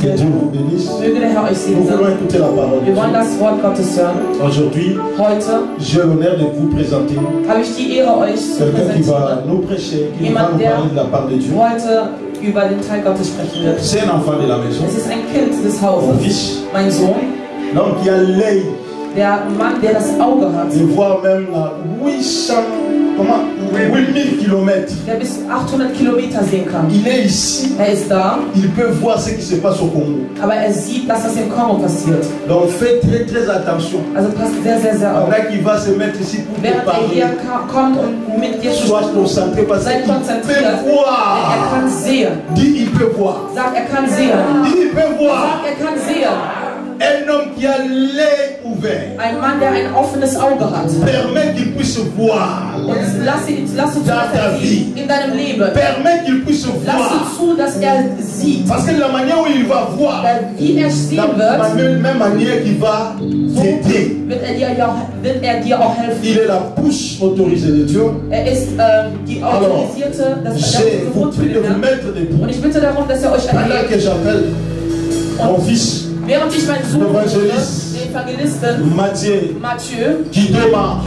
Que Dieu vous bénisse. Nous voulons écouter la parole. Wir wollen das Wort Gottes hören. Aujourd'hui, j'ai l'honneur de vous présenter quelqu'un qui va nous prêcher, qui va nous parler de la part de Dieu. Über den Teil Gottes sprechen wird. C'est un enfant de la maison. Es ist ein Kind des Hauses. Mon fils. Mein Sohn. L'homme qui a l'œil. Der Mann, der das Auge hat. De voir même la 8000 Kilometer. Der bis 800 Kilometer sehen kann. Il est ici. Er ist da. Il peut voir ce qui se passe au Congo. Aber er sieht, dass das im Kongo passiert. Donc faites très attention. Also passt sehr auf. Pendant qu'il va se mettre ici pour te parler. Während er hier kommt und mit dir sois concentré parce qu'il peut voir. Er kann sehen. Dis il peut voir. Sag er kann sehen. Dis il peut voir. Sag er kann sehen. Un homme qui a l'œil ouvert. Ein Mann, der ein offenes Auge hat. Permet qu'il puisse voir. Und lass ihn zu, dass er sieht in deinem Leben. Permet qu'il puisse Lass voir. ihn zu, dass er sieht. Parce que la manière où il va voir. Wie er sehen wird. Même manière qu'il va t'aider. Wird er dir auch helfen. Il est la bouche autorisée de Dieu. Er ist die autorisierte, und ich bitte darum, dass ihr euch erhebt. Mon fils, während ich meinen Sohn rufe, den Evangelisten Mathieu Kidoma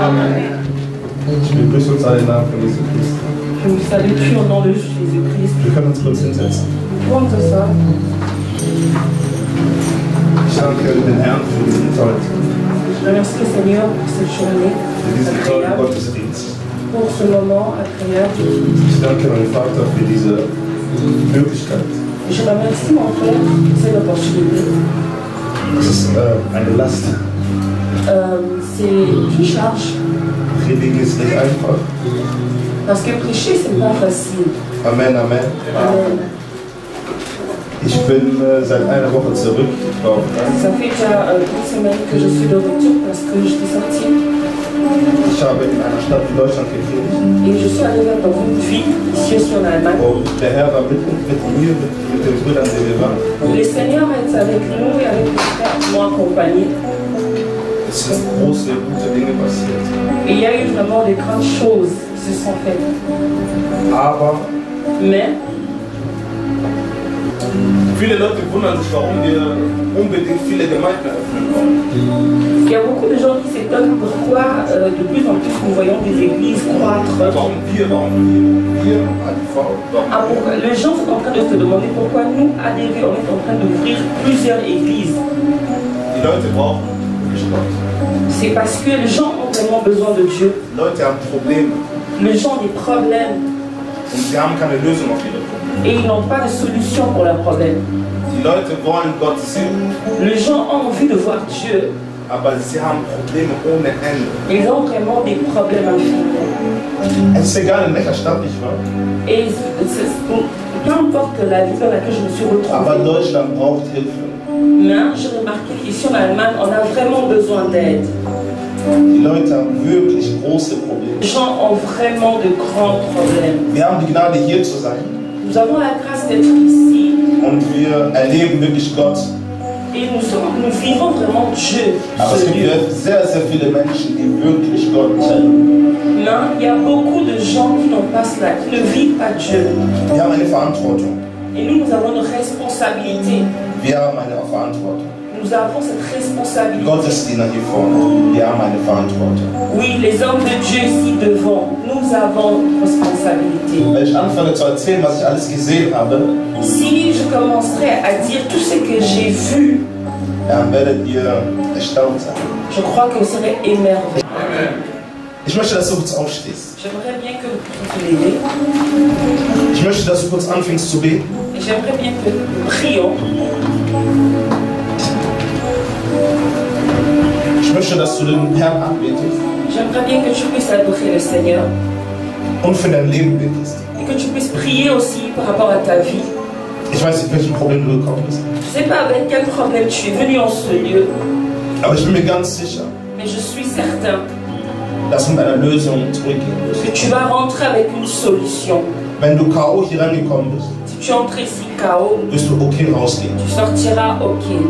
Amen. Ich begrüße uns alle im Namen von Jesus Christus. Je vous salue au nom de Jésus-Christ. Wir können uns kurz hinsetzen. Ich danke den Herrn für diesen tollen Je remercie le Seigneur pour cette journée, für diesen tollen Gottesdienst. pour ce moment agréable. Ich danke meinem Vater für diese Möglichkeit. Je remercie mon frère pour cette opportunité. Es ist eine Last. C'est une charge. Predigen ist nicht einfach. Parce que prêcher, c'est pas facile. Amen, Amen. Amen. Ich bin seit einer Woche zurück. Ça fait déjà une semaine que je suis de retour parce que je suis sortie. Ich habe in einer Stadt in Deutschland gepredigt. Et je suis arrivée dans une ville ici aussi en Allemagne. Und der Herr war mit mir, mit den Brüdern, die wir waren. Le Seigneur est avec nous et avec les frères qui m'ont accompagné. Es sind große, gute Dinge passiert. Et il y a eu vraiment de grandes choses qui se sont faites. Mais viele Leute wundern sich, warum wir unbedingt viele Gemeinden eröffnen wollen. il y a beaucoup de gens qui s'étonnent pourquoi de plus en plus nous voyons des églises croître. Warum wir, Les gens sont en train de se demander pourquoi nous, ADV, on est en train d'ouvrir plusieurs églises. Die Leute brauchen wirklich Gott. C'est parce que les gens ont vraiment besoin de Dieu. Leute haben Probleme. Les gens ont des problèmes. Und sie haben keine Lösung auf ihre Probleme. Et ils n'ont pas de solution pour leurs problèmes. Die Leute wollen Gott sehen. Les gens ont envie de voir Dieu. Aber sie haben Probleme ohne Ende. Ils ont vraiment des problèmes infinis. Es ist egal, in welcher Stadt ich war. Et peu importe la vie dans laquelle je me suis retrouvée. Aber Deutschland braucht Hilfe. Mais j'ai remarqué qu'ici en Allemagne, on a vraiment besoin d'aide. Die Leute haben wirklich große Probleme. Les gens ont vraiment de grands problèmes. Wir haben die Gnade, hier zu sein. Nous avons la grâce d'être ici. Und wir erleben wirklich Gott. Et nous vivons vraiment Dieu. Aber es gibt sehr, sehr viele Menschen, die wirklich Gott kennen. Mais il y a beaucoup de gens qui n'ont pas cela, qui ne vivent pas Dieu. Wir haben eine Verantwortung. Et nous avons une responsabilité. Wir haben eine Verantwortung. Nous avons cette responsabilité. Gottesdiener hier vorne, wir haben eine Verantwortung. Oui, les hommes de Dieu ici devant, nous avons une responsabilité. Wenn ich anfange zu erzählen, was ich alles gesehen habe, si je commencerais à dire tout ce que j'ai vu, dann werdet ihr erstaunt sein. Je crois que vous serez émerveillés. Amen. Ich möchte, dass du kurz aufstehst. J'aimerais bien que vous te levez. Ich möchte, dass du kurz anfängst zu beten. J'aimerais bien que nous prions. Ich möchte, dass du den Herrn anbetest. J'aimerais bien que tu puisses adorer le Seigneur. Und für dein Leben betest. Et que tu puisses prier aussi par rapport à ta vie. Ich weiß nicht, welchen Problem du gekommen bist. Je ne sais pas avec quel problème tu es venu en ce lieu. Aber ich bin mir ganz sicher, mais je suis certain dass du mit einer Lösung zurückgehen wirst. Que tu vas rentrer avec une solution. Wenn du K.O. hier reingekommen bist, si tu entres ici K.O., wirst du okay rausgehen. Tu sortiras okay.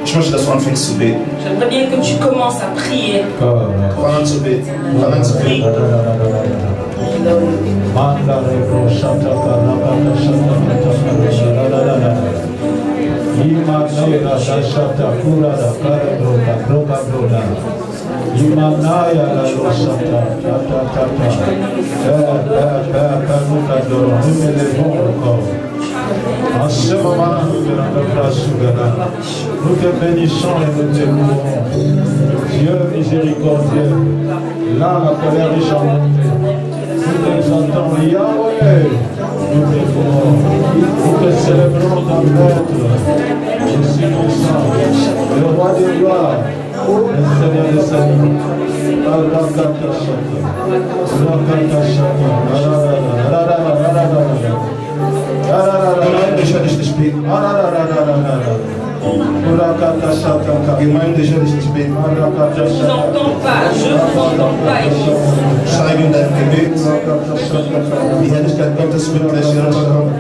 Ich möchte, dass du anfängst zu beten. J'aimerais bien que tu commences à prier. Fang an zu beten. Fang an zu beten. En ce moment, nous te bénissons et nous te louons. Dieu miséricordieux, là la colère est chantée. Nous t'exaltons, Yahweh, nous te louons. Nous te célébrons dans l'être. Je suis puissant, le roi des gloires, le Seigneur des seigneurs. Gemeinde, ich werde dich beten. Gemeinde, ich werde dich beten. Schreib in deinem Gebet. Die Herrlichkeit Gottes wird gleich herunterkommen.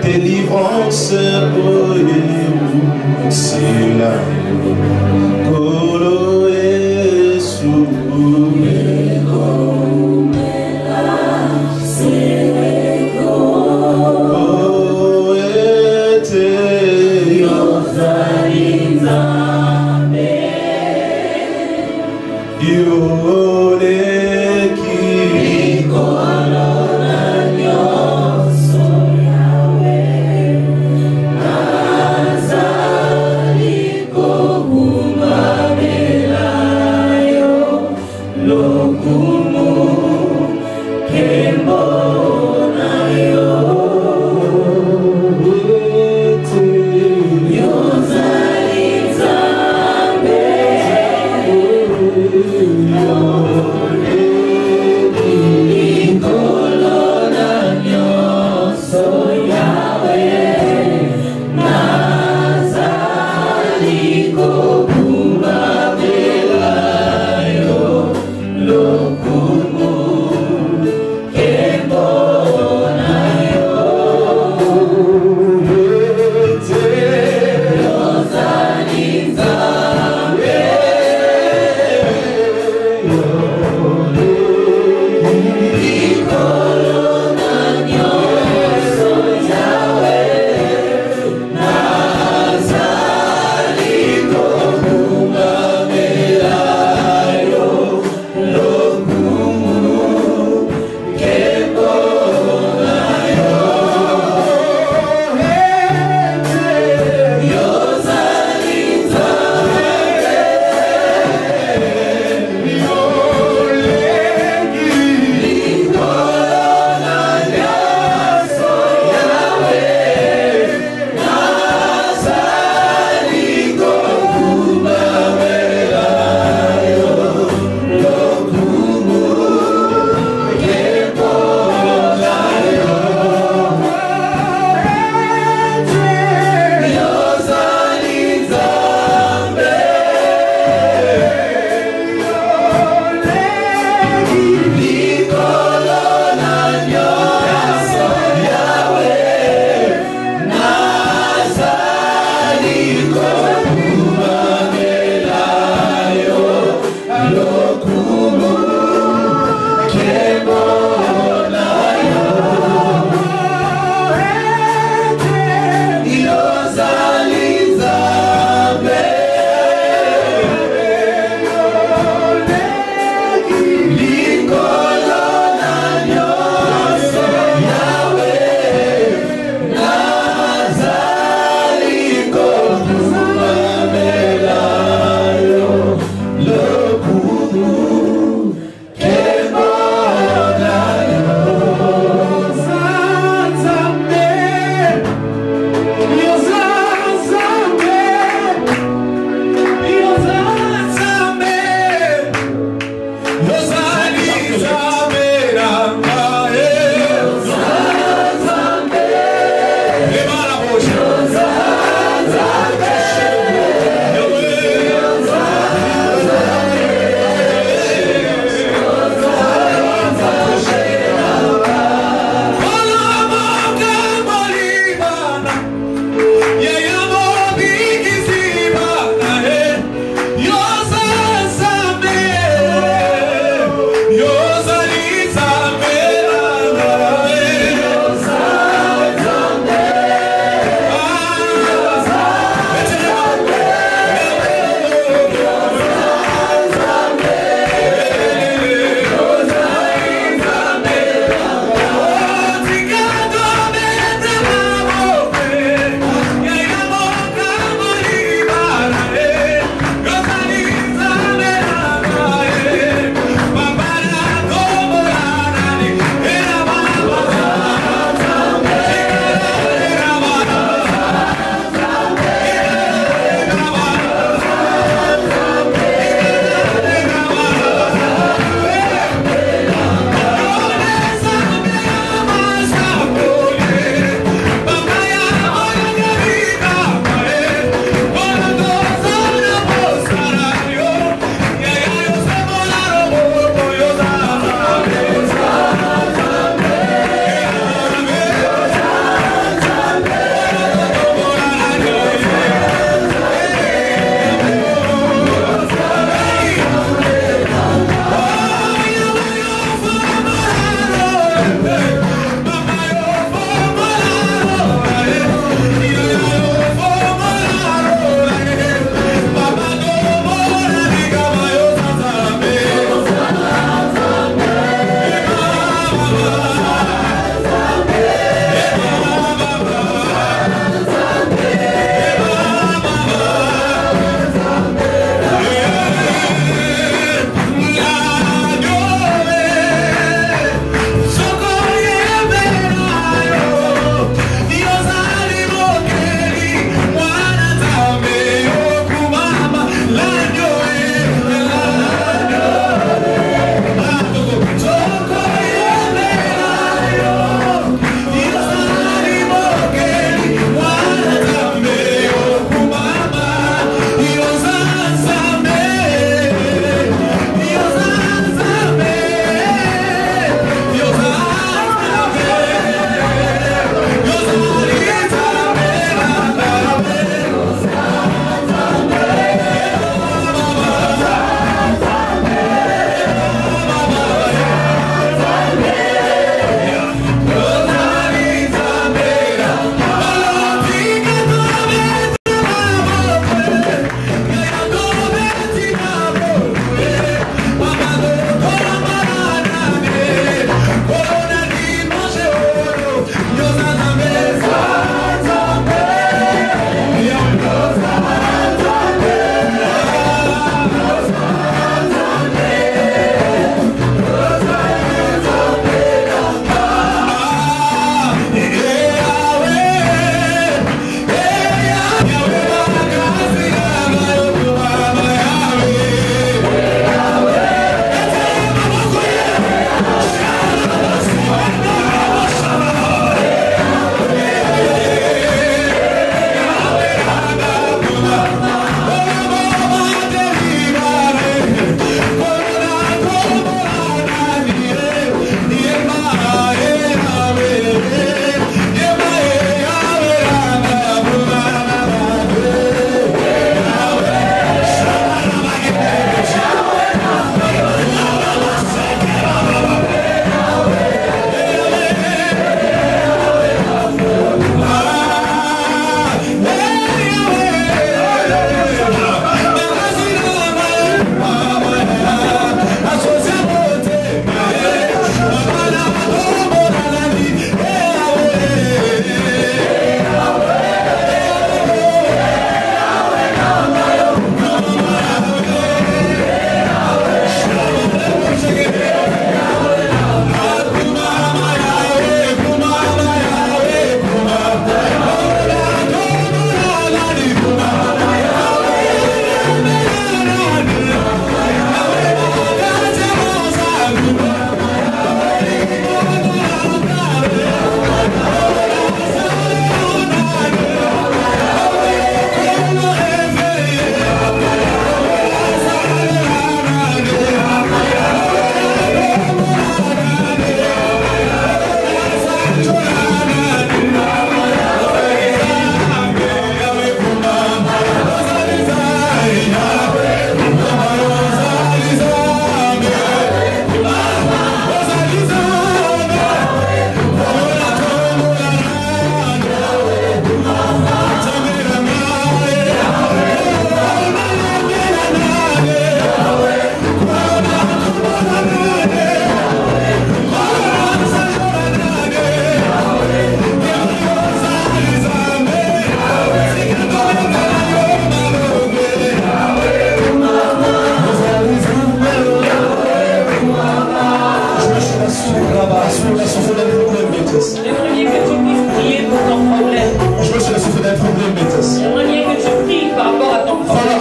Délivrance pour les Yosa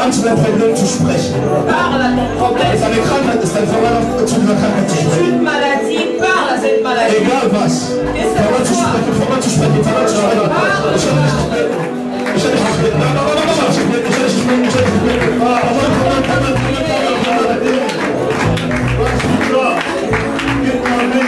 an zu deinem Problem zu sprechen. Parle à ton problème. Ist eine Krankheit, ist eine Verwandlung zu dieser Krankheit zu C'est sprechen. une maladie, parle à cette maladie. Egal was. Verwandlung zu sprechen, Verwandlung zu sprechen, Verwandlung zu sprechen. Ich will nicht beten. Ich will nicht beten. Nein, nein, nein, nein, ich will nicht beten. Ich will nicht beten. Gib mal Weg.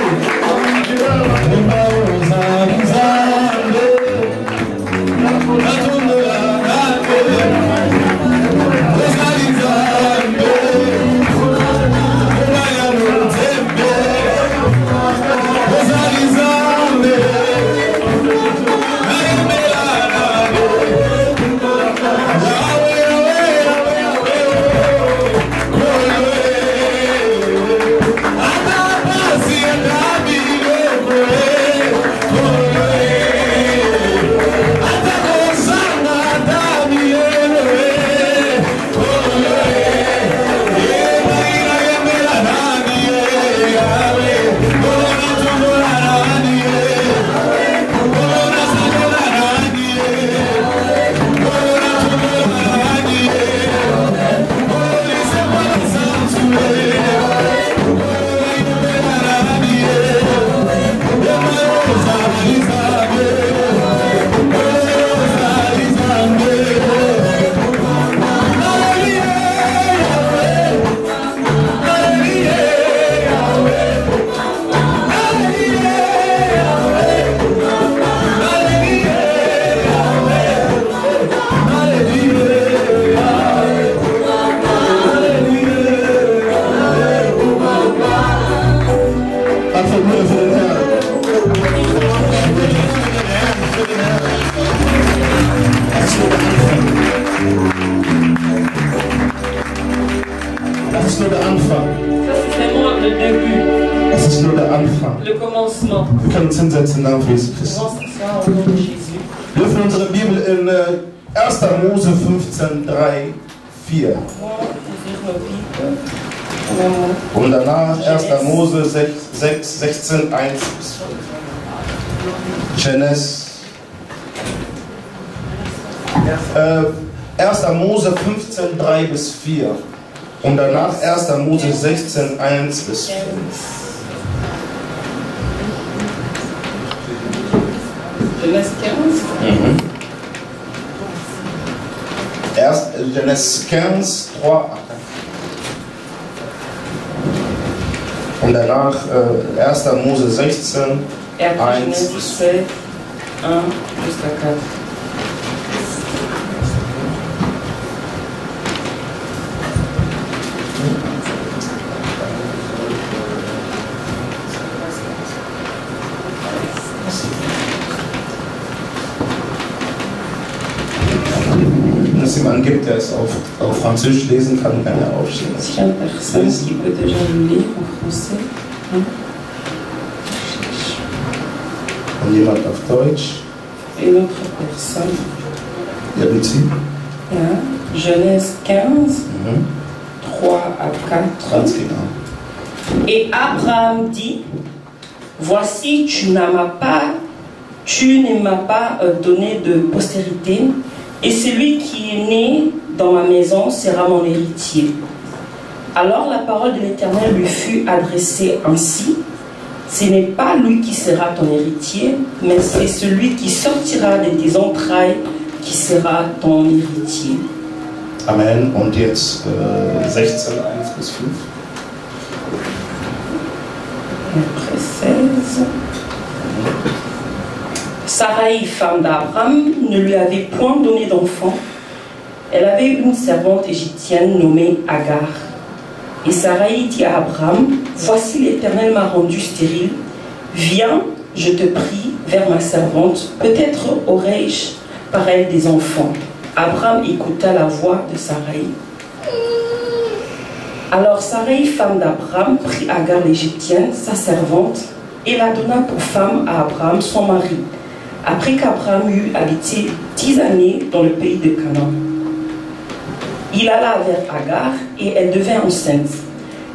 Le commencement. Wir können uns hinsetzen, Namen für Jesus Christus. Wir öffnen unsere Bibel in 1. Mose 15, 3, 4. Und danach 1. Mose 6, 16, 1 bis 5. Genesis. 1. Mose 15, 3 bis 4. Und danach 1. Mose 16, 1 bis 5. Genèse 15. Genèse 15, 3 à 4. Und danach 1. Mose 16, 1 bis 5. 1 jusqu'à 4. Wenn es jemanden gibt, der es auf Französisch lesen kann, kann er aufstehen. S'il y a une personne qui peut déjà le lire en français. Und jemand auf Deutsch. Une autre personne. Ja, bitte. Ja. Genèse 15, 3 à 4. Ganz genau. Et Abraham dit, voici, tu ne m'as pas donné de postérité, et celui qui est né dans ma maison sera mon héritier. Alors la parole de l'Éternel lui fut adressée ainsi, ce n'est pas lui qui sera ton héritier, mais c'est celui qui sortira de tes entrailles qui sera ton héritier. Amen. Und jetzt 16, 1 bis 5. Après 16. Sarai, femme d'Abraham, ne lui avait point donné d'enfant. Elle avait une servante égyptienne nommée Agar. Et Sarai dit à Abraham, voici l'Éternel m'a rendu stérile. Viens, je te prie, vers ma servante. Peut-être aurai-je par elle des enfants. Abraham écouta la voix de Sarai. Alors Sarai, femme d'Abraham, prit Agar l'Égyptienne, sa servante, et la donna pour femme à Abraham, son mari, après qu'Abraham eut habité 10 années dans le pays de Canaan. Il alla vers Agar et elle devint enceinte.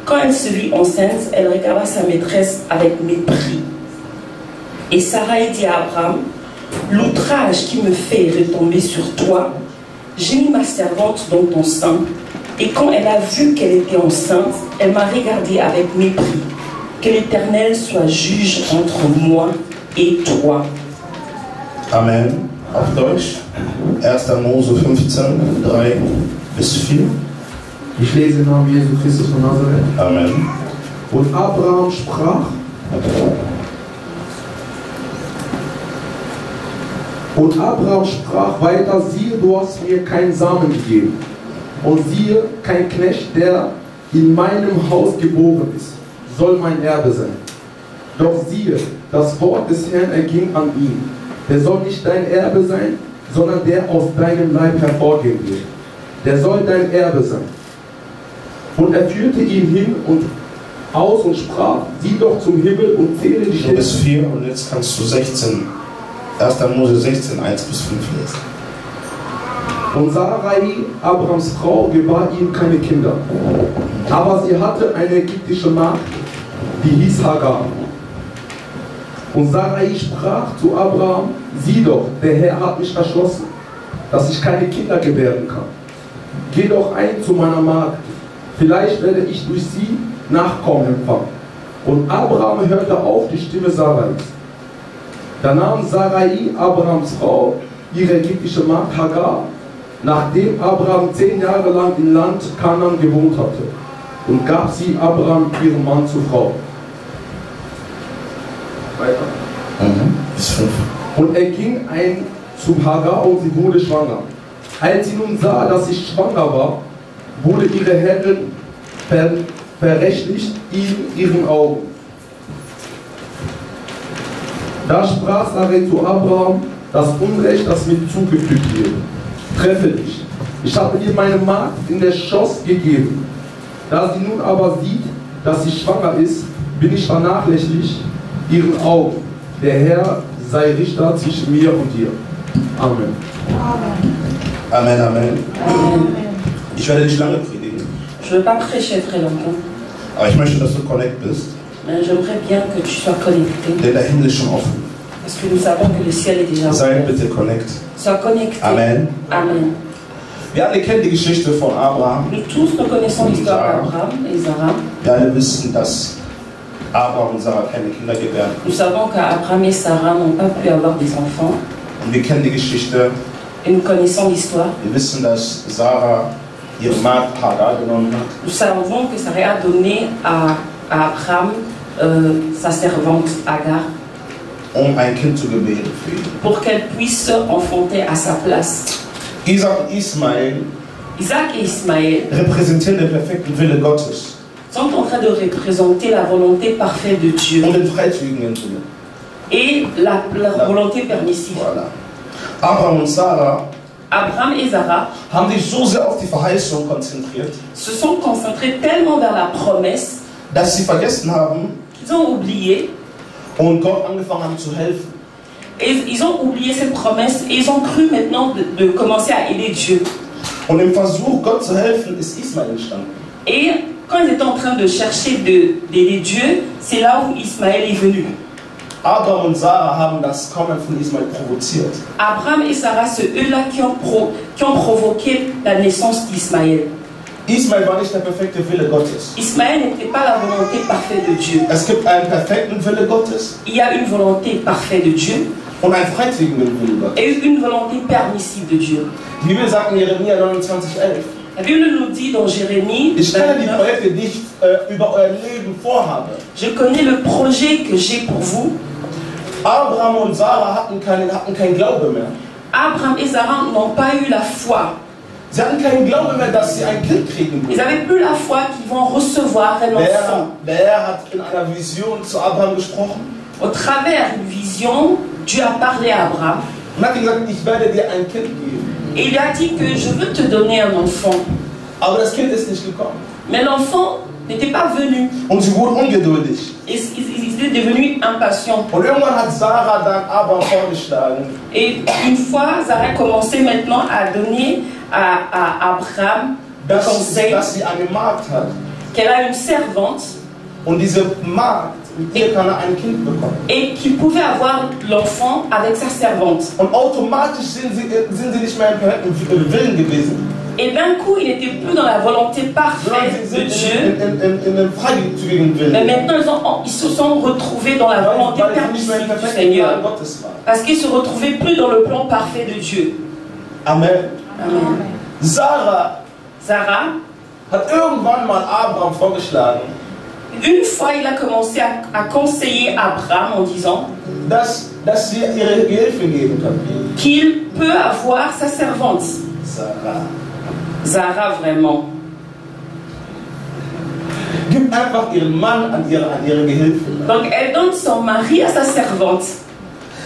Quand elle se vit enceinte, elle regarda sa maîtresse avec mépris. Et Sarai dit à Abraham, l'outrage qui me fait retomber sur toi j'ai mis ma servante dans ton sein. Et quand elle a vu qu'elle était enceinte, elle m'a regardée avec mépris. Que l'Éternel soit juge entre moi et toi. Amen. Auf Deutsch. 1. Mose 15, 3 bis 4. Ich lese im Namen Jesu Christus von Nazareth. Amen. Und Abraham sprach, weiter, siehe, du hast mir keinen Samen gegeben. Und siehe, kein Knecht, der in meinem Haus geboren ist, soll mein Erbe sein. Doch siehe, das Wort des Herrn erging an ihn. Der soll nicht dein Erbe sein, sondern der aus deinem Leib hervorgehen wird. Der soll dein Erbe sein. Und er führte ihn hin und aus und sprach, sieh doch zum Himmel und zähle die Sterne. Bis 4 und jetzt kannst du 16, 1. Mose 16, 1 bis 5 lesen. Und Sarai, Abrahams Frau, gebar ihm keine Kinder. Aber sie hatte eine ägyptische Magd, die hieß Hagar. Und Sarai sprach zu Abraham, sieh doch, der Herr hat mich verschlossen, dass ich keine Kinder gebären kann. Geh doch ein zu meiner Magd, vielleicht werde ich durch sie Nachkommen empfangen. Und Abraham hörte auf die Stimme Sarais. Da nahm Sarai, Abrahams Frau, ihre ägyptische Magd Hagar, nachdem Abraham 10 Jahre lang im Land Kanaan gewohnt hatte, und gab sie Abraham, ihrem Mann, zur Frau. Weiter. Bis 5. Und er ging ein zu Hagar und sie wurde schwanger. Als sie nun sah, dass sie schwanger war, wurde ihre Herrin verrechtlicht in ihren Augen. Da sprach Sarai zu Abraham, das Unrecht, das mir zugefügt wird, treffe dich. Ich habe dir meine Magd in der Schoß gegeben. Da sie nun aber sieht, dass sie schwanger ist, bin ich vernachlässigt ihren Augen. Der Herr sei Richter zwischen mir und dir. Amen. Amen, Amen. Ich werde nicht lange predigen. Je ne veux pas prêcher très longtemps, Aber ich möchte, dass du connect bist. mais j'aimerais bien que tu sois connecté, Denn der Himmel ist schon offen. parce que nous savons que le ciel est déjà Sei ouvert. bitte connect. Sois connecté. Amen. Amen. Wir alle kennen die Geschichte von Abraham. Nous tous, nous connaissons l'histoire d'Abraham et Sarah. Wir alle wissen, dass Abraham und Sarah keine Kinder gebären. Nous savons qu'Abraham et Sarah n'ont pas pu avoir des enfants. Und wir kennen die Geschichte. Et nous connaissons l'histoire. Wir wissen, dass Sarah ihre Magd Hagar genommen hat. Nous savons que Sarah a donné à Abraham sa servante Agar Ein Kind zu gebären für ihn. pour qu'elle puisse enfanter à sa place. Isaac und Ismael Isaac et Ismaël repräsentieren den perfekten Wille Gottes sont en train de représenter la volonté parfaite de Dieu und den freizügigen Wille. et la volonté permissive. Voilà. Abraham und Sarah Abraham et Sarah haben sich so sehr auf die Verheißung konzentriert, se sont concentrés tellement vers la promesse dass sie vergessen haben qu'ils ont oublié, und Gott angefangen haben zu helfen. et ils ont oublié cette promesse et ils ont cru maintenant de commencer à aider Dieu. Und im Versuch, Gott zu helfen, ist Ismael entstanden. Et quand ils étaient en train de chercher d'aider Dieu, c'est là où Ismaël est venu. Abraham und Sarah haben das Kommen von Ismael provoziert. Abraham et Sarah, c'est eux-là qui ont provoqué la naissance d'Ismaël. Ismael war nicht der perfekte Wille Gottes. Ismaël n'était pas la volonté parfaite de Dieu. Es gibt einen perfekten Wille Gottes Il y a une volonté parfaite de Dieu und einen freizügigen Wille Gottes. et une volonté permissive de Dieu. Die Bibel sagt in Jeremia 29,11: La Bible nous dit dans Jérémie, Ich kenne die 29, Projekte, die ich über euer Leben vorhabe. je connais le projet que j'ai pour vous. Abraham und Sarah hatten keinen Glaube mehr. Abraham et Sarah n'ont pas eu la foi. Sie hatten keinen Glauben mehr, dass sie ein Kind kriegen Ils würden. n'avaient plus la foi qu'ils vont recevoir un enfant. Der Herr hat in einer Vision zu Abraham gesprochen Au travers d'une vision, Dieu a parlé à Abraham und hat ihm gesagt, ich werde dir ein Kind geben. et il a dit que je veux te donner un enfant. Aber das Kind ist nicht gekommen. Mais l'enfant n'était pas venu. Und sie wurden ungeduldig. Et ils étaient devenus impatients. Und irgendwann hat Sarah dann Abraham vorgeschlagen, Et une fois, Sarah commençait maintenant à donner à Abraham le conseil dass sie eine Magd hat. qu'elle a une servante Und diese Magd, mit ihr kann ein Kind bekommen. Et qu'il pouvait avoir l'enfant avec sa servante. Und automatisch sind sie nicht mehr im perfekten Willen gewesen. Et d'un coup, il n'était plus dans la volonté parfaite de Dieu. In einem freizügigen Willen. Mais maintenant, ils se sont retrouvés dans la volonté permissive du Seigneur. Parce qu'ils se retrouvaient plus dans le plan parfait de Dieu. Amen. Amen. Sarah hat irgendwann mal Abraham vorgeschlagen, une fois, il a commencé à conseiller Abraham en disant dass sie ihre Gehilfe geben kann. qu'il peut avoir sa servante. Sarah, vraiment. Gib einfach ihren Mann an ihre Gehilfe. Donc, elle donne son mari à sa servante.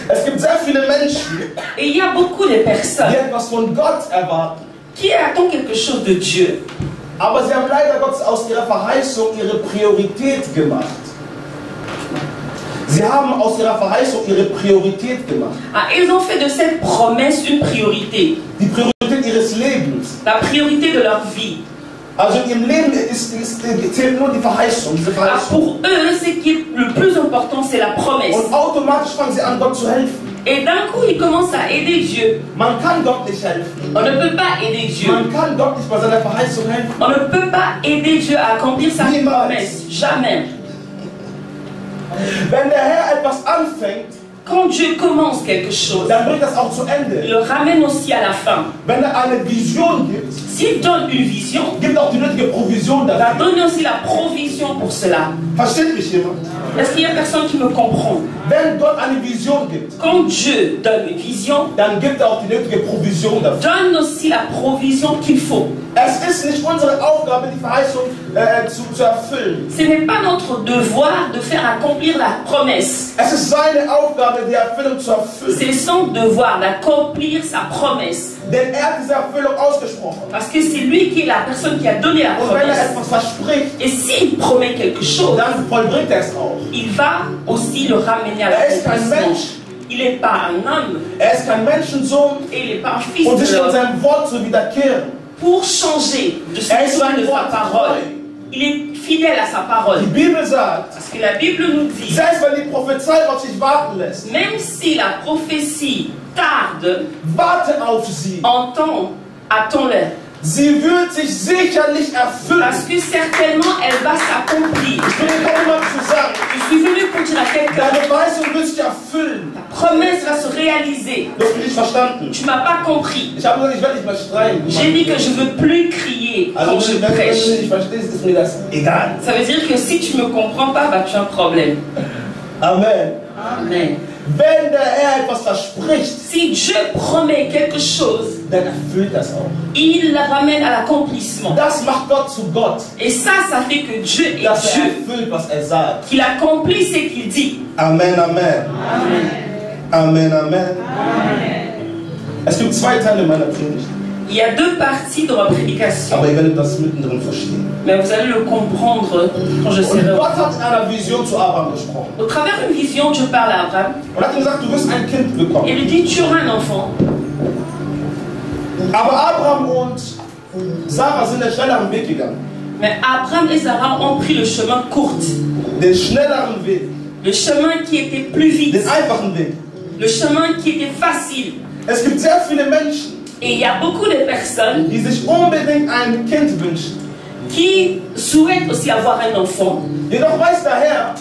Es gibt sehr viele Menschen, Et il y a beaucoup de personnes die etwas von Gott erwarten. qui attendent quelque chose de Dieu. Aber sie haben leider Gott aus ihrer Verheißung ihre Priorität gemacht. Sie haben aus ihrer Verheißung ihre Priorität gemacht. Ah, ils ont fait de cette promesse une priorité. Die Priorität ihres Lebens. La priorité de leur vie. Also in ihrem Leben zählt nur die Verheißung, diese Ah, Verheißung. pour eux, ce qui est le plus important, c'est la promesse. Und automatisch fangen sie an, Gott zu helfen. Et d'un coup, ils commencent à aider Dieu. Man kann Gott nicht helfen. On ne peut pas aider Dieu. Man kann Gott nicht bei seiner Verheißung helfen. On ne peut pas aider Dieu à accomplir sa Niemals. promesse. Jamais. Wenn der Herr etwas anfängt, Quand Dieu commence quelque chose, dann bringt das auch zu il Ende. le ramène aussi à la fin. Wenn er eine Vision gibt, S'il donne une vision, gibt auch die nötige Provision il va dafür. donner aussi la provision pour cela. Versteht mich jemand? Est-ce qu'il y a personne qui me comprend? Wenn Gott eine Vision gibt, Quand Dieu donne une vision, dann gibt er auch die nötige Provision dafür. donne aussi la provision qu'il faut. Es ist nicht unsere Aufgabe, die Verheißung zu erfüllen. Ce n'est pas notre devoir de faire accomplir la promesse. Es ist seine Aufgabe, die Erfüllung zu C'est erfüllen. son devoir d'accomplir sa promesse. Denn er hat diese Erfüllung ausgesprochen. Parce que c'est lui qui est la personne qui a donné la Und wenn er promesse. etwas verspricht, Et s'il promet quelque chose, dann vollbringt er es auch. il va aussi le ramener à Er ist kein l'accomplissement. Mensch. Il n'est pas un homme Er ist kein Menschensohn et il n'est pas un fils und de sich von l'homme. seinem Wort zu wiederkehren. Pour changer de ce Er qui ist soit de sein sa Wort parole, treu. il est fidèle à sa parole. Die Bibel sagt, Parce que la Bible nous dit, selbst wenn die Prophezei auf sich warten lässt, même si la prophétie tarde, warte auf sie. attends-le. Sie wird sich sicherlich erfüllen. Parce que certainement, elle va s'accomplir. Ich bin gekommen, um zu sagen, Je suis venu pour dire à quelqu'un, deine Verheißung wird sich erfüllen. ta promesse va se réaliser. Du hast mich nicht verstanden. Tu m'as pas compris. Ich habe gesagt, ich werde nicht mehr streiten. J'ai dit que je veux plus crier quand Also, je wenn du prêche. mich nicht verstehst, ist mir das egal. Ça veut dire que si tu me comprends pas, bah, tu as un problème. Amen. Amen. Wenn der Herr etwas verspricht, Si Dieu promet quelque chose, dann erfüllt das auch. il la ramène à l'accomplissement. Das macht Gott zu Gott, Et ça fait que Dieu est dass er Dieu. erfüllt, was er sagt. Qu'il accomplit ce qu'il dit. Amen, Amen. Amen, Amen. Es gibt zwei Teile meiner Predigt, Il y a deux parties dans ma prédication, aber ihr werdet das mittendrin verstehen. mais vous allez le comprendre quand je Und serai. Gott hat in einer Vision zu Abraham gesprochen. Au travers d'une vision, Dieu parle à Abraham Und hat ihm gesagt, du wirst ein Kind et bekommen. lui dit, tu auras un enfant. Aber Abraham und Sarah sind den schnelleren Weg gegangen. Mais Abraham et Sarah ont pris le chemin court, Den schnelleren Weg. le chemin qui était plus vite, Den einfachen Weg. le chemin qui était facile. Es gibt sehr viele Menschen, Et il y a beaucoup de personnes die sich unbedingt ein Kind wünschen. qui souhaitent aussi avoir un enfant, Jedoch weiß der Herr,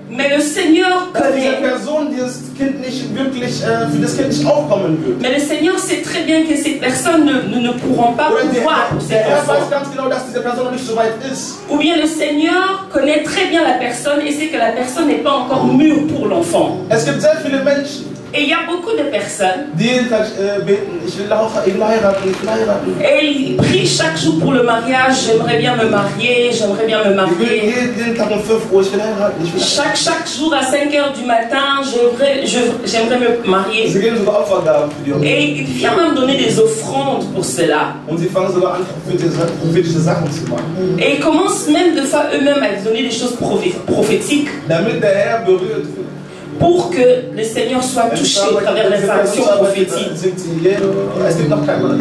mais le Seigneur dass diese connaît. Person dieses Kind nicht wirklich, für das Kind nicht aufkommen wird. Mais le Seigneur sait très bien que ces personnes ne pourront pas Oder pouvoir pour der cet Herr weiß enfant. ganz genau, dass diese Person noch nicht so weit ist. Ou bien le Seigneur connaît très bien la personne et sait que la personne n'est pas encore mûre pour l'enfant. Es gibt sehr viele Menschen, Et il y a beaucoup de personnes, die jeden Tag beten, ich will heiraten, ich will heiraten. et ils prient chaque jour pour le mariage, j'aimerais bien me marier, j'aimerais bien me Ich will marier. jeden Tag um 5 Uhr, ich will heiraten, ich will heiraten. Chaque jour à 5 h du matin, j'aimerais me marier. Sie geben sogar Opfergaben für die Hochzeit. Et il vient même donner des offrandes pour cela. Und sie fangen sogar an, prophetische Sachen zu machen. Et ils commencent même des fois eux-mêmes à donner des choses prophétiques Damit der Herr berührt wird. pour que le Seigneur soit touché à travers les actions prophétiques. Es gibt noch keinen.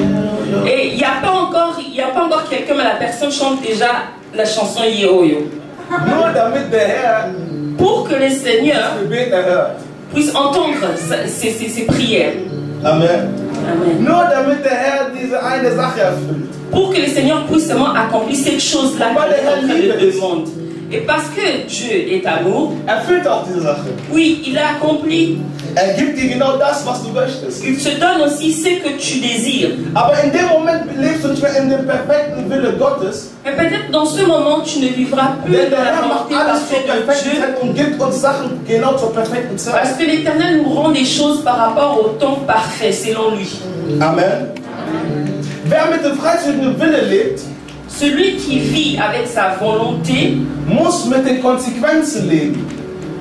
Et il n'y a pas encore quelqu'un, mais la personne chante déjà la chanson Yehoyo. Nur damit der Herr pour que le Seigneur das Gebet erhört. puisse entendre ses prières. Amen. Amen. Nur damit der Herr diese eine Sache erfüllt. Pour que le Seigneur puisse seulement accomplir cette chose-là qu'il est en train de demander. Et parce que Dieu est amour, Erfüllt auch diese Sache. oui, il a accompli. Gibt dir genau das, was du möchtest. Il te donne aussi ce que tu désires. Aber in dem Moment lebst du nicht mehr in dem perfekten Wille Gottes. Mais peut-être dans ce moment, tu ne vivras plus Denn dans der la Herr macht volonté alles zur parfaite de perfekten Dieu. Zeit und gibt uns Sachen genau zur perfekten Parce Zeit. que l'Éternel nous rend des choses par rapport au temps parfait, selon lui. Amen. Wer mit dem freizügigen Wille lebt, Celui qui vit avec sa volonté muss mit den Konsequenzen leben.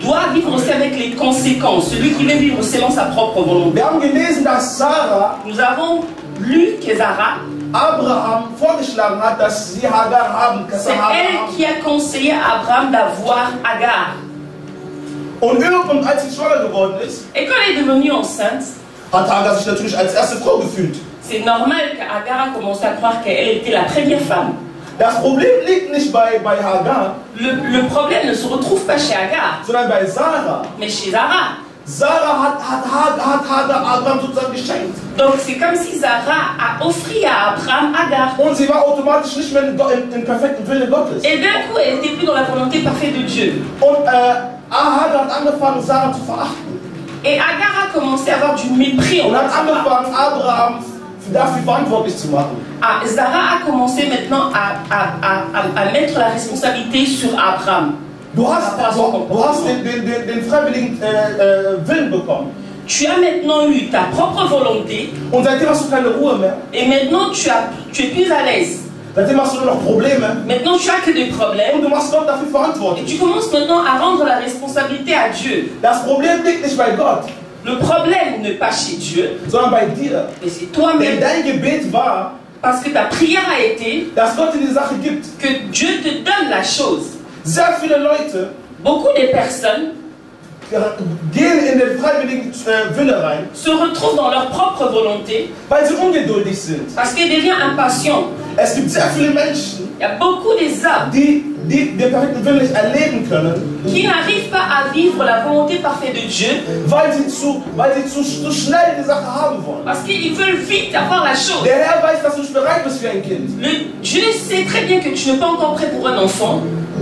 doit vivre aussi avec les conséquences. Celui qui veut vivre selon sa propre volonté. Wir haben gelesen, dass Sarah Nous avons lu que Sarah, Abraham vorgeschlagen hat, dass sie Hagar haben. c'est elle qui a conseillé à Abraham d'avoir Agar. Und irgendwann, als sie schwanger geworden ist, Et quand elle est devenue enceinte, hat Hagar sich natürlich als erste Frau gefühlt. c'est normal qu'Agar a commencé à croire qu'elle était la première femme. Das Problem liegt nicht bei Hagar, Le problème ne se retrouve pas chez Agar, sondern bei Sarah. mais chez Sarah. Sarah hat Hagar Abraham sozusagen geschenkt. Donc c'est comme si Sarah a offert à Abraham Agar. Und sie war automatisch nicht mehr im perfekten Wille Gottes. Et d'un coup, elle n'était plus dans la volonté parfaite de Dieu. Und Hagar hat angefangen, Sarah zu verachten. Et Agar a commencé à avoir du mépris Und envers hat Sarah. angefangen, Abraham dafür verantwortlich zu machen. Ah, Sarah a commencé maintenant à mettre la responsabilité sur Abraham. Du hast den freiwilligen Willen bekommen. Tu as maintenant eu ta propre volonté Und seitdem hast du keine Ruhe mehr. et maintenant tu es plus à l'aise. Seitdem hast du nur noch Probleme. Maintenant tu as que des Und problèmes du machst Gott dafür et verantwortlich. tu commences maintenant à rendre la responsabilité à Dieu. Das Problem liegt nicht bei Gott, Le problème n'est pas chez Dieu, sondern bei dir. mais c'est Denn toi-même. dein Gebet war, Parce que ta prière a été dass Gott dir die Sache gibt. que Dieu te donne la chose. Sehr viele Leute Beaucoup de personnes gehen in den freiwilligen Wille rein, se retrouvent dans leur propre volonté weil sie ungeduldig sind. parce qu'ils deviennent impatients. Es gibt sehr viele Menschen, Il y a beaucoup des hommes die den perfekten Willen nicht erleben können, qui n'arrivent pas à vivre la volonté parfaite de Dieu weil sie zu schnell die Sache haben wollen. parce qu'ils veulent vite avoir la chose. Der Herr weiß, dass du nicht bereit bist für ein Kind. Dieu sait très bien que tu n'es pas encore prêt pour un enfant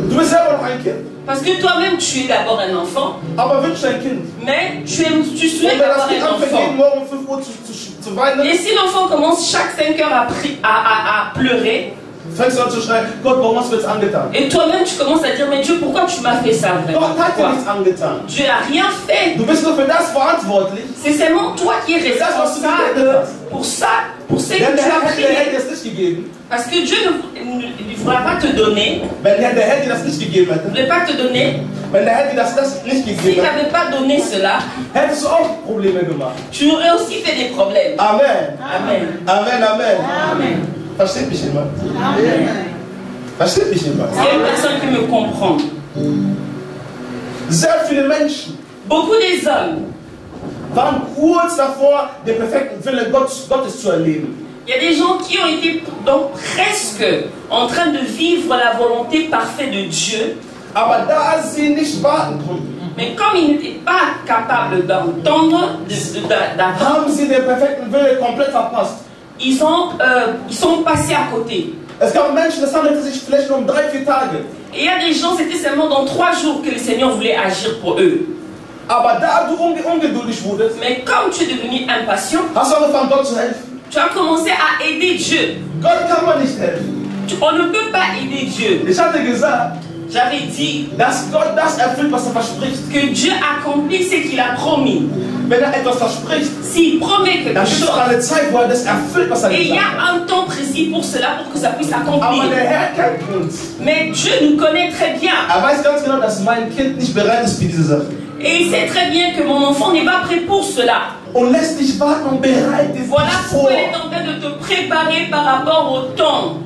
Du bist selber noch ein Kind, parce que toi-même tu es d'abord un enfant, aber wünschst ein Kind. mais tu Und souhaites wenn das avoir Kind un anfängt, jeden enfant. Morgen um 5 Uhr zu weinen, Et si l'enfant commence chaque 5 heures à pleurer, fängst du an zu schreien, Gott, warum hast du mir das angetan? et toi-même tu commences à dire mais Dieu pourquoi tu m'as fait ça vraiment? Gott hat dir Pourquoi? nichts angetan. Dieu n'a rien fait. Du bist nur für das verantwortlich, C'est seulement toi qui es responsable pour ça, pour ce que denn tu der Herr as hätte dir prié. das nicht gegeben. Parce que Dieu ne voudra pas te donner, Wenn der Herr dir das nicht gegeben ne hätte, voudrait pas te donner. wenn der Herr dir das nicht S'il gegeben hätte, t'avait pas donné cela, hättest du auch Probleme gemacht. tu aurais aussi fait des problèmes. Amen. Amen. Amen, Amen. Amen. Versteht mich jemand? Amen. Versteht mich jemand? Il y a une personne qui me comprend. Sehr viele Menschen Beaucoup des hommes, waren kurz davor, den perfekten Willen Gottes zu erleben. il y a des gens qui ont été donc presque en train de vivre la volonté parfaite de Dieu, Aber da sie nicht warten konnten, mais comme ils n'étaient pas capables d'entendre, d'attendre, haben sie den perfekten Willen komplett verpasst. ils sont passés à côté. Es gab Menschen, das handelte sich vielleicht nur um 3-4 Tage. Et il y a des gens, c'était seulement dans 3 jours que le Seigneur voulait agir pour eux. Aber da du ungeduldig wurdest, Mais comme tu es devenu impatient, hast du angefangen, Gott zu helfen. tu as commencé à aider Dieu. Gott kann man nicht helfen. On ne peut pas aider Dieu. Ich hatte gesagt, J'avais dit dass Gott das erfüllt, was er verspricht. que Dieu accomplit ce qu'il a promis. Wenn er etwas verspricht, S'il promet quelque dann gibt es chose, eine Zeit, wo er das erfüllt, was er et il y gesagt hat. a un temps précis pour cela, pour que ça puisse Aber accomplir. der Herr kennt uns. Mais Dieu nous connaît très bien. Er weiß ganz genau, dass mein Kind nicht bereit ist für diese Sache. Et il sait très bien que mon enfant n'est pas prêt pour cela. Und lässt dich warten und bereit ist Voilà nicht pourquoi vor. il est en train de te préparer par rapport au temps.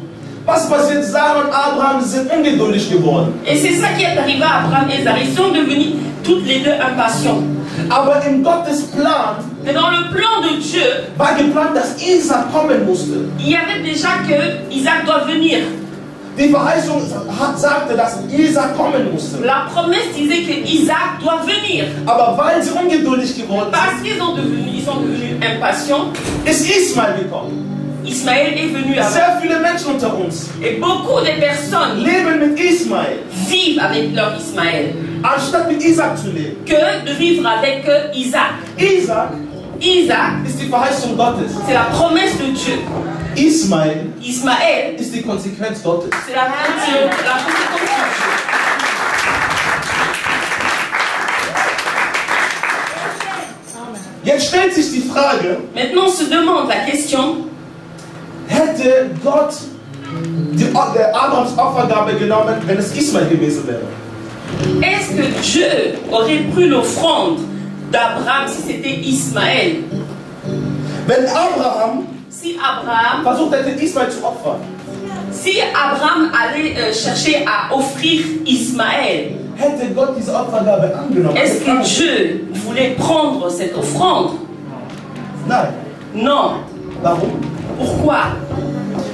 Was passiert? Sarah und Abraham sind ungeduldig geworden. Et c'est ça qui est arrivé à Abraham et Sarah. Ils sont devenus toutes les deux impatients. Aber in Gottes Plan Mais dans le plan de Dieu, war geplant, dass Isaac kommen musste. il y avait déjà que Isaac doit venir. Die Verheißung sagte, dass Isaac kommen musste. La promesse disait que Isaac doit venir. Aber weil sie ungeduldig geworden Parce qu'ils sont devenus impatients, ist Ismael gekommen. Ismaël est venu avant. Sehr viele Menschen unter uns Et beaucoup de personnes leben mit Ismael, vivent avec leur Ismaël anstatt mit Isaac zu leben. que de vivre avec Isaac. Isaac Isaac, ist die Verheißung Gottes. c'est la promesse de Dieu. Ismael Ismaël, ist die Konsequenz Gottes. c'est la conséquence de Dieu. Jetzt stellt sich die Frage, Maintenant, on se demande la question, hätte Gott der Abrahams Opfergabe genommen, wenn es Ismael gewesen wäre? est-ce que Dieu aurait pris l'offrande d'Abraham si c'était Ismaël? Wenn Abraham Si Abraham, versucht hätte, Ismael zu opfern, si Abraham allait chercher à offrir Ismaël, hätte Gott diese Opfergabe angenommen? est-ce que Dieu voulait prendre cette offrande? Nein. Non. Warum? Pourquoi?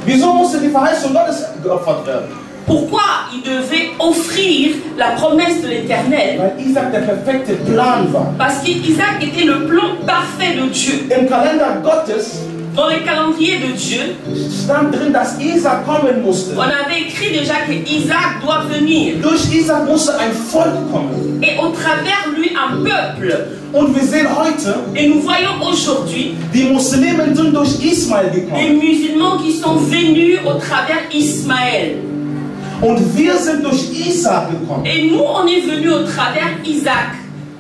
Wieso musste die Verheißung Gottes geopfert werden? Pourquoi il devait offrir la promesse de l'Éternel? Weil Isaac der perfekte Plan war. Parce qu'Isaac était le plan parfait de Dieu. Im Kalender Gottes Dans le calendrier de Dieu, stand drin, dass Isaac kommen musste. on avait écrit déjà que Isaac doit venir. Durch Isaac musste ein Volk kommen. Et au travers lui, un peuple. Und wir sehen heute, Et nous voyons aujourd'hui die Muslimen sind durch Ismael des gekommen. musulmans qui sont venus au travers Ismaël. Und wir sind durch Isaac gekommen. Et nous, on est venus au travers Isaac.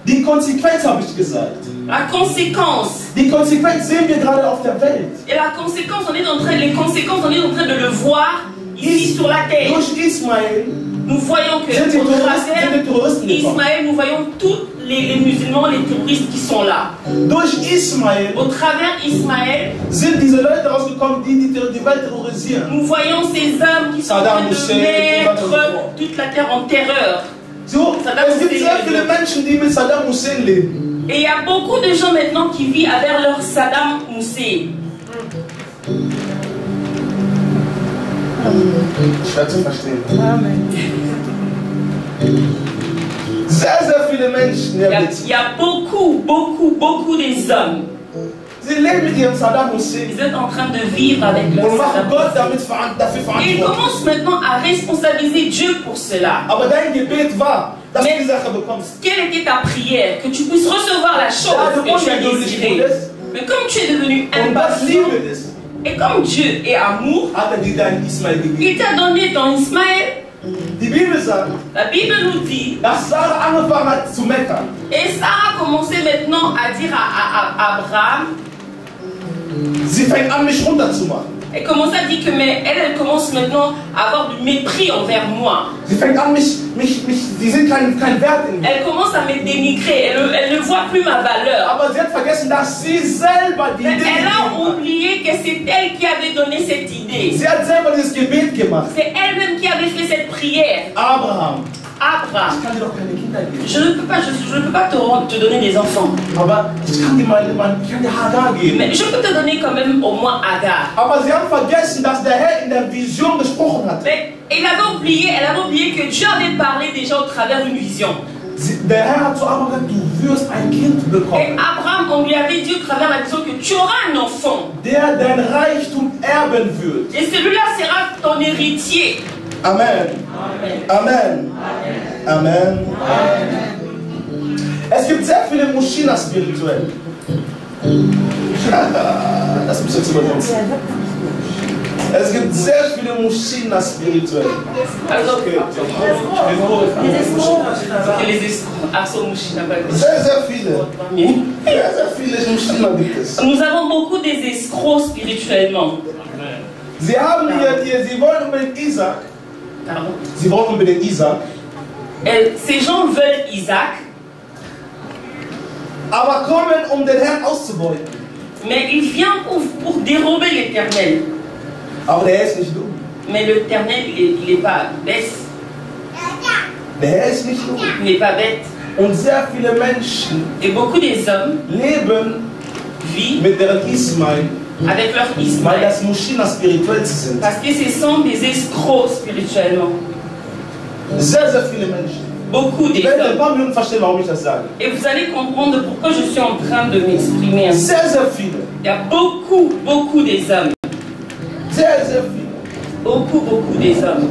Die Konsequenz habe ich gesagt. La conséquence. Die Konsequenz sehen wir gerade auf der Welt. Et la conséquence, les conséquences, on est en train de le voir ici sur la terre. Durch Ismael Nous voyons que sind die au travers Terroristen gekommen. Ismaël, nous voyons tous les musulmans, les terroristes qui sont là. Durch Ismael Au travers Ismaël, sind diese Leute rausgekommen, die die Welt terrorisieren. nous voyons ces hommes qui sont en train Saddam de Hussein, mettre toute la terre en terreur. So, es gibt sehr viele Menschen, die mit Saddam Hussein leben. Et il y a beaucoup de gens maintenant qui vivent avec leur Saddam Hussein. Schwer zu verstehen. Sehr viele Menschen. Il y a beaucoup des hommes. Sie leben mit ihrem Saddam Hussein. Ils sont en train de vivre avec leur Und machen Saddam Gott Hussein. dafür Et ils verantwortlich. commencent maintenant à responsabiliser Dieu pour cela. Aber dein Gebet war, dass du die Sache bekommst. Quelle était ta prière? Que tu puisses recevoir la chose que tu as désirée. Mais comme tu es devenu Und was impatient, Liebe ist, et comme Dieu est amour, hat dir deinen Ismael gegeben. il t'a donné ton Ismaël. Die Bibel sagt, La Bible nous dit, dass Sarah angefangen hat zu meckern. et Sarah a commencé maintenant à dire à Abraham, Sie fängt an, mich runterzumachen. elle commence à dire que mais elle commence maintenant à avoir du mépris envers moi. Sie fängt an, sie sind kein Wert in mir. Elle commence à me dénigrer, elle ne voit plus ma valeur. Aber sie hat vergessen, dass sie selber die Idee Elle gegeben a hat. oublié que c'est elle qui avait donné cette idée. Sie hat selber dieses Gebet gemacht. C'est elle-même qui avait fait cette prière. Abraham, Abraham, ich kann dir doch keine Kinder geben. je ne peux pas te donner des enfants. Aber ich kann dir Hagar geben. Mais je peux te donner quand même au moins Agar. Aber sie haben vergessen, dass der Herr in der Vision gesprochen hat. Mais elle avait oublié que Dieu avait parlé déjà au travers d'une vision. Der Herr hat zu Abraham gesagt, du wirst ein Kind Et bekommen, Abraham, on lui avait dit au travers la vision que tu auras un enfant. der dein Reichtum erben wird. Et celui-là sera ton héritier. Amen. Amen. Amen. Amen. Es gibt sehr viele Moschina spirituell. Das muss jetzt übersetzen. Es gibt sehr viele Moschina spirituell. Also, Okay. les escrocs, Arsomouchina, Sehr viele. Sehr viele Moschina gibt es. nous avons beaucoup des escrocs spirituellement. Sie wollen unbedingt Isaac. Pardon. Sie wollen unbedingt Isaac. Ces gens veulent Isaac, Aber kommen, den Herrn auszubeuten. mais il vient pour dérober l'Éternel. Aber der Herr ist nicht dumm. Mais l'Éternel, il n'est pas bête. Der Herr ist nicht dumm. Il n'est pas bête. Und sehr viele Menschen Et beaucoup des hommes leben vivent mit deren Ismael avec leur weil Ismaël. das Muschina spirituell sind. Parce que ce sont des escrocs spirituellement. Sehr, sehr viele Menschen. Beaucoup Ich des werde in ein hommes. paar Minuten verstehen, warum ich das sage. Et vous allez comprendre pourquoi je suis en train de m'exprimer ainsi. Sehr, sehr viele. Il y a beaucoup, beaucoup des hommes. Sehr, sehr viele. Beaucoup, beaucoup des hommes.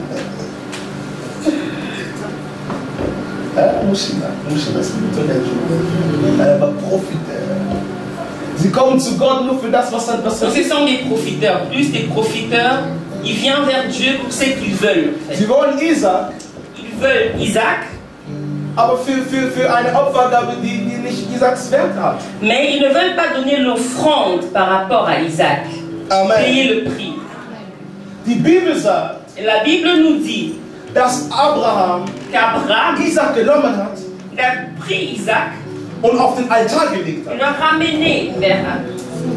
Muschina spirituell. Aber Profiteur. Sie kommen zu Gott nur für das, was Donc ce sont des profiteurs. Plus des profiteurs, ils viennent vers Dieu pour ce qu'ils veulent. En fait. Sie wollen Isaac, Ils veulent Isaac, aber für eine Opfergabe, die nicht Isaaks Wert hat. mais ils ne veulent pas donner l'offrande par rapport à Isaac. Amen. Payer le prix. Die Bibel sagt, Et la Bible nous dit dass Abraham qu'Abraham Isaac genommen hat il a pris Isaac und auf den Altar gelegt et hat. l'a ramené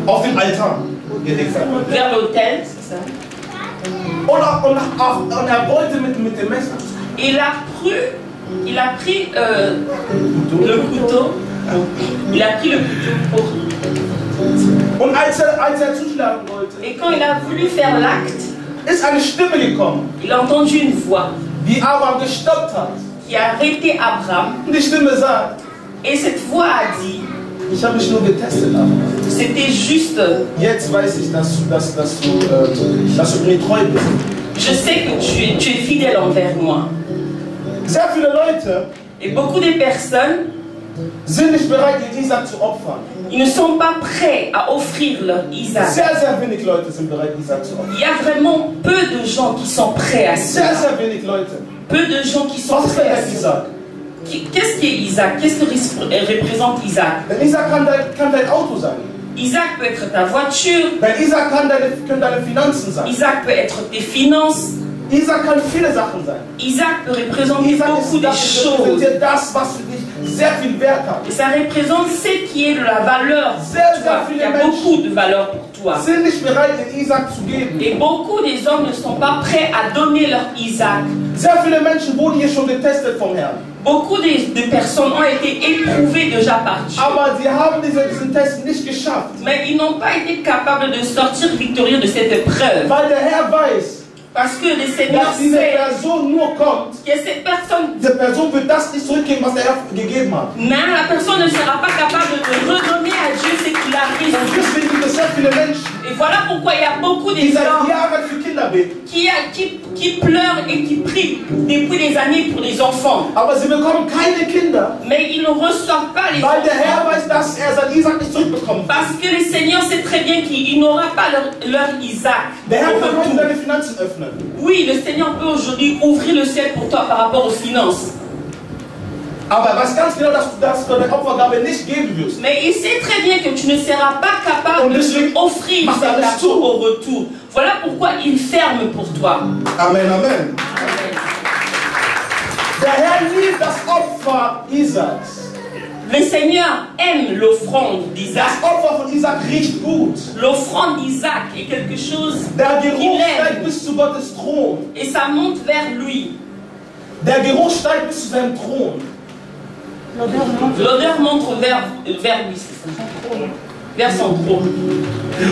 Auf den Altar gelegt hat. vers l'autel, c'est ça. Und er wollte mit dem Messer. Il a pris le couteau. Il a pris le couteau pour... Und als er zuschlagen wollte, Et quand il a voulu faire l'acte, ist eine Stimme gekommen, il a entendu une voix die Abraham gestoppt hat. qui a arrêté Abraham. Und die Stimme sagt, Et cette voix a dit, ich habe dich nur getestet, Abraham. c'était juste, Jetzt weiß ich, dass du mir treu bist. je sais que tu es fidèle envers moi. Sehr viele Leute Et beaucoup de personnes, sind nicht bereit, den Isaac zu opfern. ils ne sont pas prêts à offrir leur Isaac. Sehr, sehr wenig Leute sind bereit, Isaac zu opfern. Il y a vraiment peu de gens qui sont prêts à Sehr, ça. sehr wenig Leute. Peu de gens qui sont Was ist denn prêts à ein ça. Isaac? Qu'est-ce qui est Isaac? Qu'est-ce que représente Isaac? Denn Isaac kann dein Auto sein. Isaac peut être ta voiture. Denn Isaac können deine Finanzen sein. Isaac peut être tes finances. Isaac kann viele Sachen sein. Isaac peut représenter Isaac beaucoup de choses. repräsentiert das, was für dich sehr viel Wert hat. Et ça représente ce qui est de la valeur pour toi. Il y a beaucoup de valeur pour toi. Sind nicht bereit, den Isaac zu geben. Et beaucoup des hommes ne sont pas prêts à donner leur Isaac. Sehr viele Menschen wurden hier schon getestet vom Herrn. Beaucoup de personnes ont été éprouvées déjà par Dieu. Aber sie haben diesen Test nicht geschafft. Mais ils n'ont pas été capables de sortir victorieux de cette épreuve. Weil der Herr weiß, Parce que le Seigneur dass diese sait Person nur kommt. que cette personne, Diese Person wird das nicht zurückgeben, was der Herr gegeben hat. mais la personne ne sera pas capable de redonner à Dieu ce qu'il a Und reçu. deswegen gibt es sehr viele Menschen, Et voilà pourquoi il y a beaucoup die de seit gens Jahren für Kinder beten. qui pleurent et qui prient depuis des années pour les enfants. Aber sie bekommen keine Kinder, Mais ils ne reçoivent pas les weil der Herr enfants. weiß, dass er sein Isaac nicht zurückbekommt. Parce que le Seigneur sait très bien qu'il n'aura pas leur Isaac. Der Herr au kann heute retour. deine Finanzen öffnen. Oui, le Seigneur peut aujourd'hui ouvrir le ciel pour toi par rapport aux finances. Aber er weiß ganz genau, dass du deine Opfergabe nicht geben wirst. Mais il sait très bien que tu ne seras pas capable de lui offrir cet argent au retour. Voilà pourquoi il ferme pour toi. Amen, Amen. Der Herr liebt das Opfer Isaaks. Le Seigneur aime l'offrande d'Isaac. Das Opfer von Isaak riecht gut. L'offrande d'Isaac est quelque chose Der qu'il Geruch steigt aime. bis zu Gottes Thron. Et ça monte vers lui. Der Geruch steigt bis zu seinem Thron. L'odeur monte vers lui, c'est ça. Vers son trône.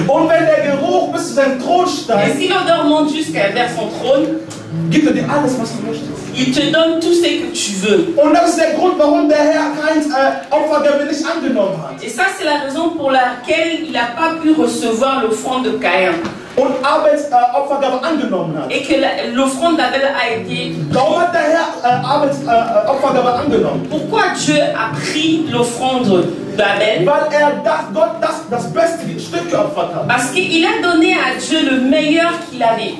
Und wenn der Geruch bis zu seinem Thron Et steigt, si l'odeur monte vers son trône, gibt er dir alles, was du möchtest. il te donne tout ce que tu veux. Und das ist der Grund, warum der Herr Kains Opfergabe nicht angenommen hat. Et ça, c'est la raison pour laquelle il n'a pas pu recevoir l'offrande de Caïn. Und Abels Opfergabe angenommen hat. Et que l'offrande d'Abel a été... Warum hat der Herr Abels Opfergabe angenommen? Pourquoi Dieu a pris l'offrande d'Abel? Weil Gott das beste Stück geopfert hat. Parce qu'il a donné à Dieu le meilleur qu'il avait.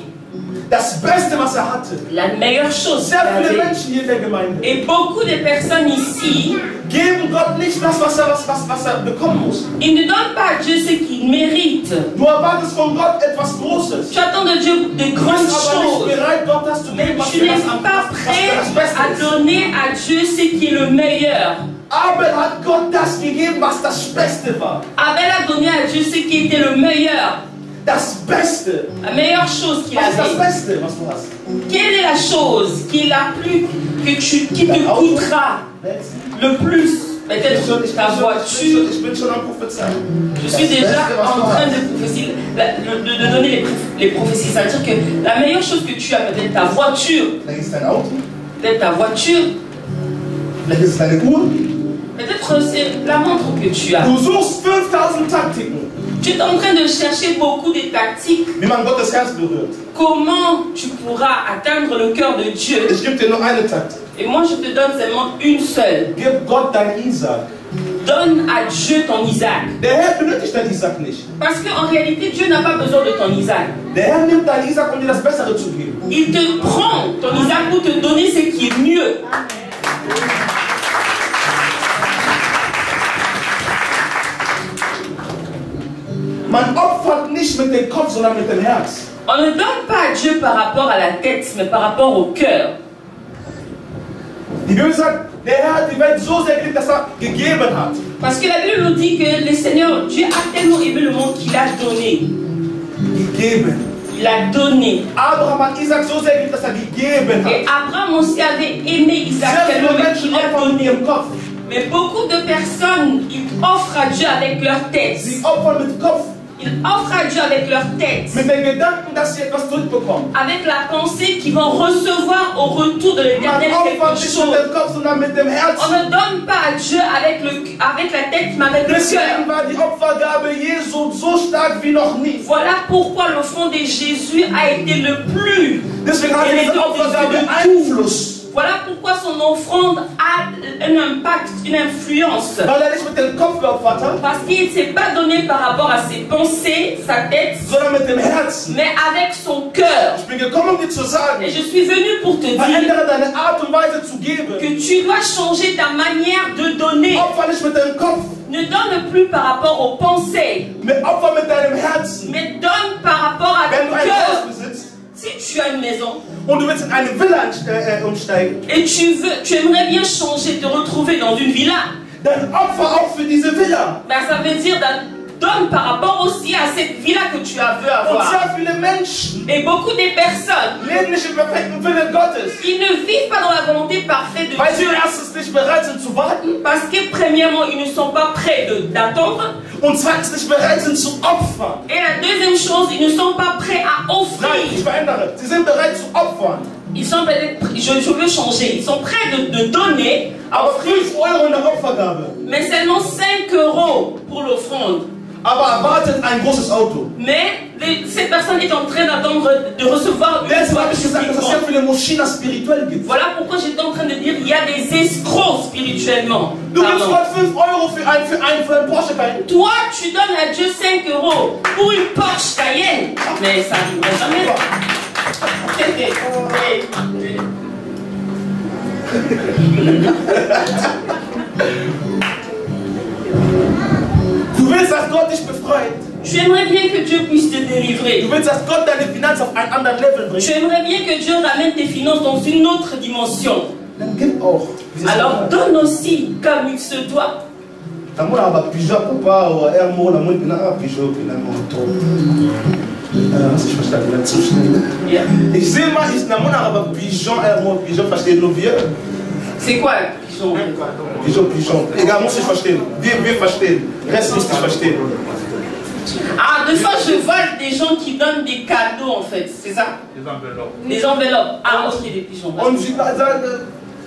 Das Beste, was er hatte. La meilleure chose qu'il Sehr viele avait. Menschen hier in der Gemeinde Et beaucoup de personnes ici, geben Gott nicht das, was er bekommen muss. ils ne donnent pas à Dieu ce qu'il mérite. Du erwartest von Gott etwas Großes. Tu attends de Dieu de Du grandes bist aber nicht choses. bereit, Gott das zu Mais geben, was tu für n'es das pas prêt das Beste à ist. donner à Dieu ce qui est le meilleur. Abel hat Gott das gegeben, was das Beste war. Abel a donné à Dieu ce qui était le meilleur. Das Beste. La meilleure chose qu'il Was ist das avait. Beste, was du hast? Quelle est la chose qui est la plus qui te coûtera le plus? Peut-être ta voiture. Ich bin schon am Prophezeien. Je suis déjà en train de donner les prophéties. C'est-à-dire que la meilleure chose que tu as, peut-être ta voiture, Vielleicht ist es dein Auto, peut-être ta voiture, vielleicht ist es deine Uhr. peut-être c'est la montre que tu as. Du suchst 5000 Taktiken, Tu es en train de chercher beaucoup de tactiques. wie man Gottes Herz berührt. Comment tu pourras atteindre le cœur de Dieu? Ich gebe dir nur eine Taktik. Et moi, je te donne seulement une seule. Gib Gott dein Isaac. Donne à Dieu ton Isaac. Der Herr benötigt dein Isaac nicht. Parce qu'en réalité, Dieu n'a pas besoin de ton Isaac. Der Herr nimmt dein Isaac, um dir das Bessere zu geben. Il te prend ton Isaac pour te donner ce qui est mieux. Man opfert nicht mit dem Kopf, sondern mit dem Herz. On ne donne pas à Dieu par rapport à la tête, mais par rapport au cœur. Die Bibel sagt, der Herr hat die Welt so sehr geliebt, dass er gegeben hat. Parce que la Bible nous dit que le Seigneur, Dieu a tellement aimé le monde qu'il a donné. Gegeben. Il a donné. Abraham hat Isaac so sehr geliebt, dass er gegeben Et hat. Abraham aussi avait aimé Isaac Sehr tellement viele Menschen qu'il a opfern mit donné. ihrem Kopf. Mais beaucoup de personnes, ils offrent à Dieu avec leur tête. Sie opfern mit Kopf, Ils offrent à Dieu avec leur tête. mit den Gedanken, dass sie etwas zurückbekommen. Avec la pensée qu'ils vont recevoir au retour de Man l'éternel quelque opfert nicht mit chose. dem Kopf, sondern mit dem On Herzen. ne donne pas à Dieu avec la tête, mais avec le Deswegen cœur. war die Opfergabe Jesu so stark wie noch nie. Voilà pourquoi l'offrande de Jésus a été le plus. Deswegen hat diese Opfergabe Einfluss. Voilà pourquoi son offrande a un impact, une influence. Weil er nicht mit dem Kopf geopfert hat, Parce qu'il ne s'est pas donné par rapport à ses pensées, sa tête, sondern mit dem Herzen. mais avec son cœur. Ich bin gekommen, um dir zu sagen, Et je suis venue pour te dire verändere deine Art und Weise zu geben. que tu dois changer ta manière de donner. Opfer nicht mit dem Kopf, Ne donne plus par rapport aux pensées, mit Opfer mit deinem Herzen. mais donne par rapport à Wenn ton du ein cœur. Haus besitzt Si tu as une maison und du willst in eine Villa umsteigen, et tu aimerais bien changer, te retrouver dans une villa, dann opfer auch für diese Villa. ben ça veut dire donne par rapport aussi à cette villa que tu as veux Und avoir. sehr viele Menschen Et beaucoup de personnes, leben nicht im perfekten Willen Gottes, ils ne vivent pas dans la volonté parfaite de weil sie Dieu. erstens nicht bereit sind zu warten Parce que premièrement, ils ne sont pas prêts d'attendre. und zweitens nicht bereit sind zu opfern. Et la deuxième chose, ils ne sont pas prêts à Nein, ich offrir. verändere. Sie sind bereit zu opfern. Ils sont peut-être, je veux changer, ils sont prêts de donner, Aber 5 Euro in der Opfergabe. mais seulement 5 € pour l'offrande. Aber erwartet ein großes Auto. Mais cette personne est en train d'attendre de recevoir une Deshalb habe ich voiture gesagt, dass es plus sehr grande. viele Moschina spirituell gibt. Voilà pourquoi j'étais en train de dire il y a des escrocs spirituellement. Du gibst Pardon. Gott 5 Euro für ein Porsche Cayenne. Toi, tu donnes à Dieu 5 € pour une Porsche Cayenne. Mais ça n'arriverait jamais. Du willst, dass Gott dich befreit. Tu aimerais bien que Dieu puisse te délivrer. Du willst, dass Gott deine Finanzen auf einen anderen Level Tu bringt. aimerais bien que Dieu ramène tes finances dans une autre dimension. Dann gib auch. Alors donne aussi comme il se doit. Namona aba pigeon papa wa ermo na mwini na pigeon na moto. Was ich verstanden habe, zu schnell. Yeah. Ich sehe mal, ich namona aba pigeon ermo pigeon verstehen nur wir. C'est quoi pigeon? Pigeon. Egal, muss ich verstehen. Wir verstehen. Rest muss ich verstehen. Ah, des fois je vois des gens qui donnent des cadeaux en fait, c'est ça? Des enveloppes. Ah, ok, des pigeons. Und sie sagen,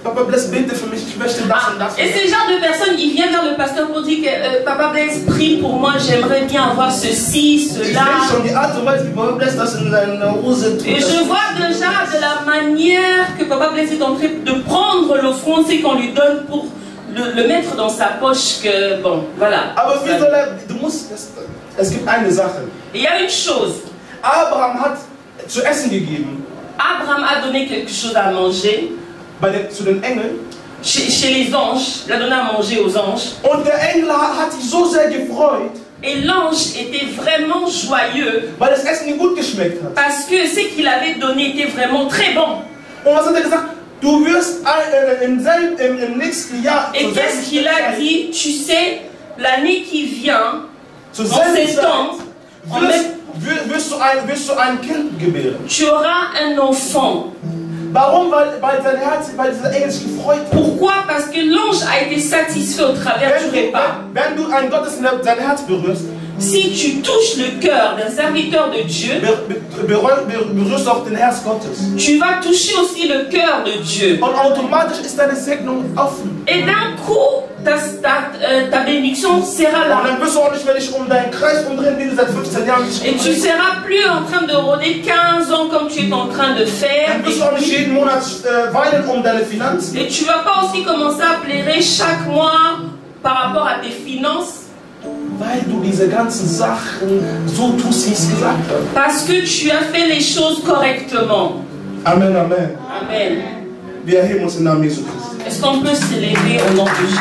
Papa Bless, bete für mich, ich möchte das und das. Et ce genre de personnes, il vient vers le pasteur pour dire que Papa Bless, prie pour moi, j'aimerais bien avoir ceci, Ich sehe cela. schon die Art und Weise, wie Papa Bless das in seine Hose tut. Et je vois déjà de la manière que Papa Bless est en train de prendre l'offrande, c'est qu'on lui donne pour le mettre dans sa poche, que bon, voilà. Aber wie soll du musst, es gibt eine Sache. Et il y a une chose, Abraham hat zu essen gegeben Abraham a donné quelque chose à manger zu den Engeln. chez les anges, il a donné à manger aux anges. Und der Engel hat sich so sehr gefreut, Et l'ange était vraiment joyeux weil das Essen ihm gut geschmeckt hat. parce que ce qu'il avait donné était vraiment très bon. Und was hat er gesagt? Du wirst im nächsten Jahr Et qu'est-ce qu'il a dit? Tu sais, l'année qui vient, zur en selben ces temps, Zeit wirst du ein Kind gebären. tu auras un enfant. Warum? Weil sein Herz, weil dieser Engel sich gefreut hat. Pourquoi? Parce que l'ange a été satisfait au travers du repas. Wenn du einen Gottes sein Herz berührst, si tu touches le cœur d'un serviteur de Dieu, berührst auch den Herz Gottes. Tu vas toucher aussi le cœur de Dieu. Und automatisch ist deine Segnung offen. Et d'un coup, ta bénédiction sera là. Und dann wirst du auch nicht mehr dich deinen Kreis umdrehen, wie du seit 15 Jahren nicht Et tu ne seras plus en train de rôder 15 ans comme tu es en train de faire. Dann wirst du auch nicht jeden Monat weinen deine Finanzen. Et tu ne vas pas aussi commencer à pleurer chaque mois par rapport à tes finances. Weil du diese ganzen Sachen so tust, wie ich es gesagt habe. Parce que tu as fait les choses correctement. Amen, amen. Amen. Wir erheben uns im Namen Jesu Christi. Est-ce qu'on peut s'élever au nom de Jésus?